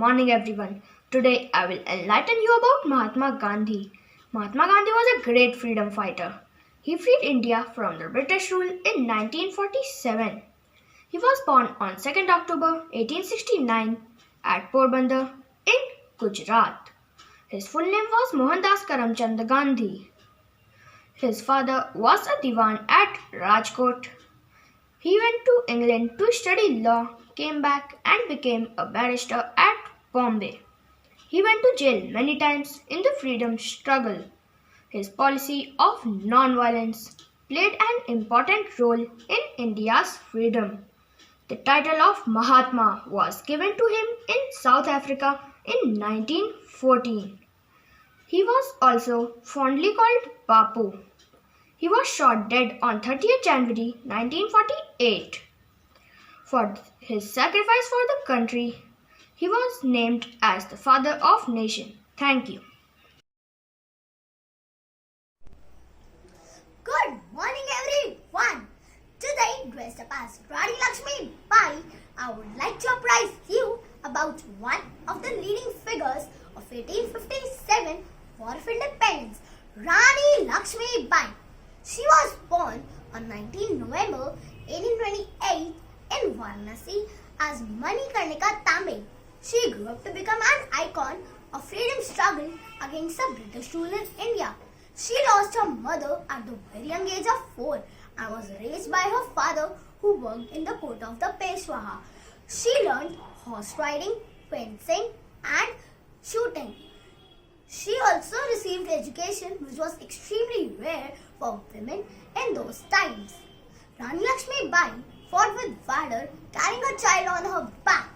morning, everyone. Today I will enlighten you about Mahatma Gandhi. Mahatma Gandhi was a great freedom fighter. He freed India from the British rule in 1947. He was born on 2nd October 1869 at Porbandar in Gujarat. His full name was Mohandas Karamchand Gandhi. His father was a Diwan at Rajkot. He went to England to study law, came back and became a barrister at Bombay. He went to jail many times in the freedom struggle. His policy of non-violence played an important role in India's freedom. The title of Mahatma was given to him in South Africa in 1914. He was also fondly called Bapu. He was shot dead on 30th January 1948. For his sacrifice for the country, he was named as the Father of Nation. Thank you. Good morning, everyone. Today, dressed up as Rani Lakshmi Bai, I would like to apprise you about one of the leading figures of 1857 War of Independence, Rani Lakshmi Bai. She was born on 19 November 1828 in Varanasi as Manikarnika Tambe. She grew up to become an icon of freedom struggle against the British rule in India. She lost her mother at the very young age of 4 and was raised by her father who worked in the court of the Peshwa. She learned horse riding, fencing and shooting. She also received education which was extremely rare for women in those times. Rani Lakshmi Bai fought with valor, carrying a child on her back,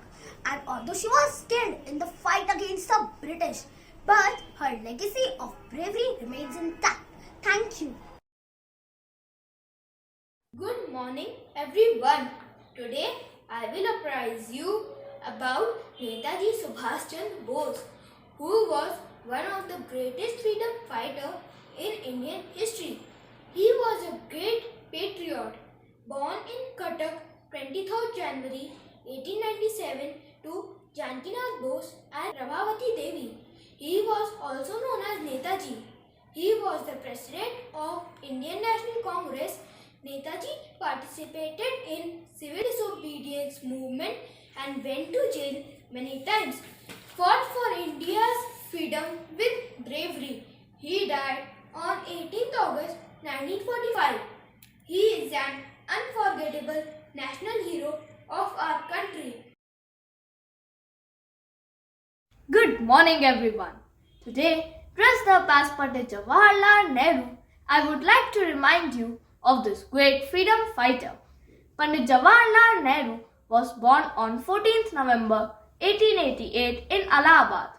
and although she was killed in the fight against the British, but her legacy of bravery remains intact. Thank you. Good morning, everyone. Today I will apprise you about Netaji Subhash Chandra Bose, who was one of the greatest freedom fighters in Indian history. He was a great patriot, born in Cuttack 23rd January 1897 to Janakinath Bose and Prabhavati Devi. He was also known as Netaji. He was the president of Indian National Congress. Netaji participated in civil disobedience movement and went to jail many times. Fought for India's freedom with bravery. He died on 18th August 1945. He is an unforgettable national hero of our country. Good morning, everyone. Today, dressed up as Pandit Jawaharlal Nehru, I would like to remind you of this great freedom fighter. Pandit Jawaharlal Nehru was born on 14th November 1888 in Allahabad.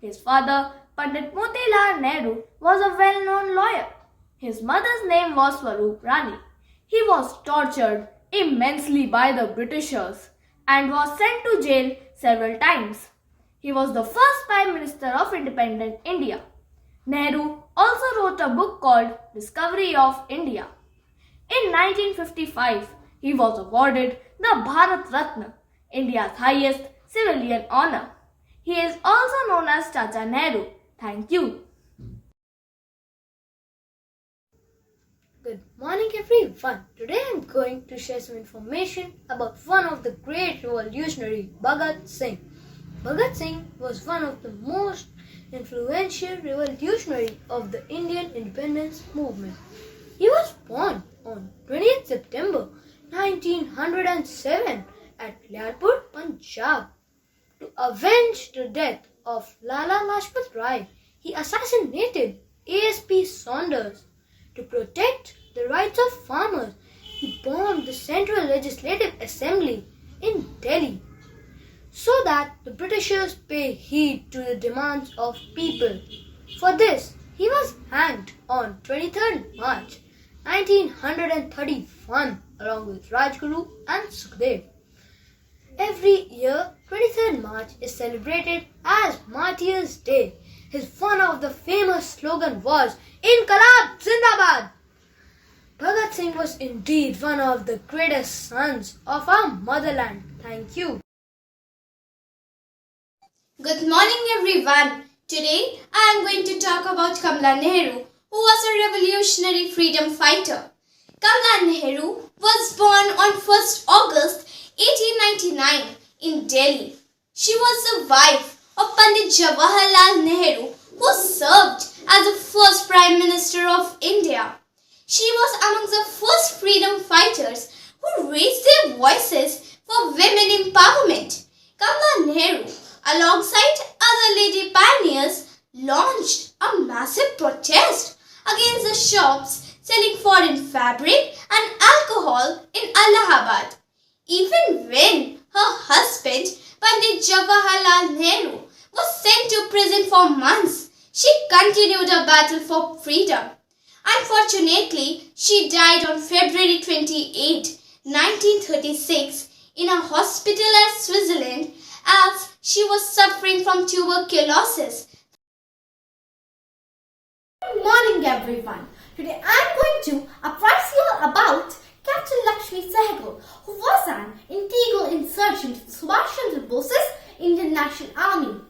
His father, Pandit Motilal Nehru, was a well-known lawyer. His mother's name was Swarup Rani. He was tortured immensely by the Britishers and was sent to jail several times. He was the first Prime Minister of independent India. Nehru also wrote a book called Discovery of India. In 1955, he was awarded the Bharat Ratna, India's highest civilian honor. He is also known as Chacha Nehru. Thank you. Good morning, everyone. Today I am going to share some information about one of the great revolutionaries, Bhagat Singh. Bhagat Singh was one of the most influential revolutionaries of the Indian independence movement. He was born on 20th September 1907 at Lyalpur, Punjab. To avenge the death of Lala Lajpat Rai, he assassinated A.S.P. Saunders. To protect the rights of farmers, he bombed the Central Legislative Assembly in Delhi so that the Britishers pay heed to the demands of people. For this, he was hanged on 23rd March 1931 along with Rajguru and Sukhdev. Every year, 23rd March is celebrated as Martyrs' Day. His one of the famous slogan was Inqilab Zindabad. Bhagat Singh was indeed one of the greatest sons of our motherland. Thank you. Good morning, everyone. Today I am going to talk about Kamala Nehru, who was a revolutionary freedom fighter. Kamala Nehru was born on 1st August 1899 in Delhi. She was the wife of Pandit Jawaharlal Nehru, who served as the first Prime Minister of India. She was among the first freedom fighters who raised their voices for women empowerment. Kamala Nehru, alongside other lady pioneers, launched a massive protest against the shops selling foreign fabric and alcohol in Allahabad. Even when her husband, Pandit Jawaharlal Nehru, was sent to prison for months, she continued her battle for freedom. Unfortunately, she died on February 28, 1936, in a hospital at Switzerland as she was suffering from tuberculosis. Good morning, everyone. Today I am going to apprise you about Captain Lakshmi Sehgal, who was an integral insurgent in Subhash Chandra Bose's Indian National Army.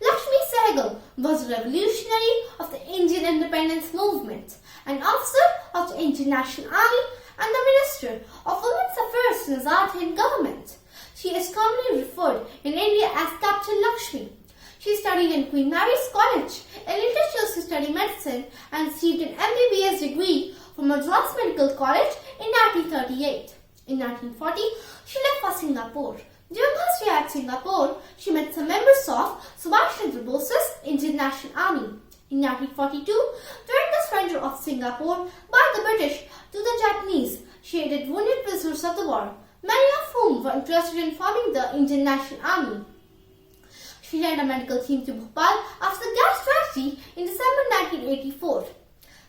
Lakshmi Sehgal was a revolutionary of the Indian independence movement, an officer of the Indian National Army, and the Minister of Women's Affairs in Azad Hind government. She is commonly referred in India as Captain Lakshmi. She studied in Queen Mary's College. In later she also studied medicine and received an MBBS degree from Madras Medical College in 1938. In 1940, she left for Singapore. During her stay at Singapore, she met some members of Subhash Chandra Bose's Indian National Army. In 1942, during the surrender of Singapore by the British to the Japanese, she aided wounded prisoners of the war, many of whom were interested in forming the Indian National Army. She led a medical team to Bhopal after the gas tragedy in December 1984.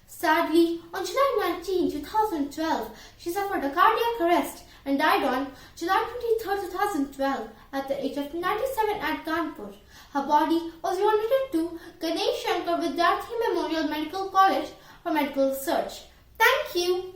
Sadly, on July 19, 2012, she suffered a cardiac arrest and died on July 23, 2012 at the age of 97 at Kanpur. Her body was donated to Ganesh Shankar Vidyarthi Memorial Medical College for medical research. Thank you.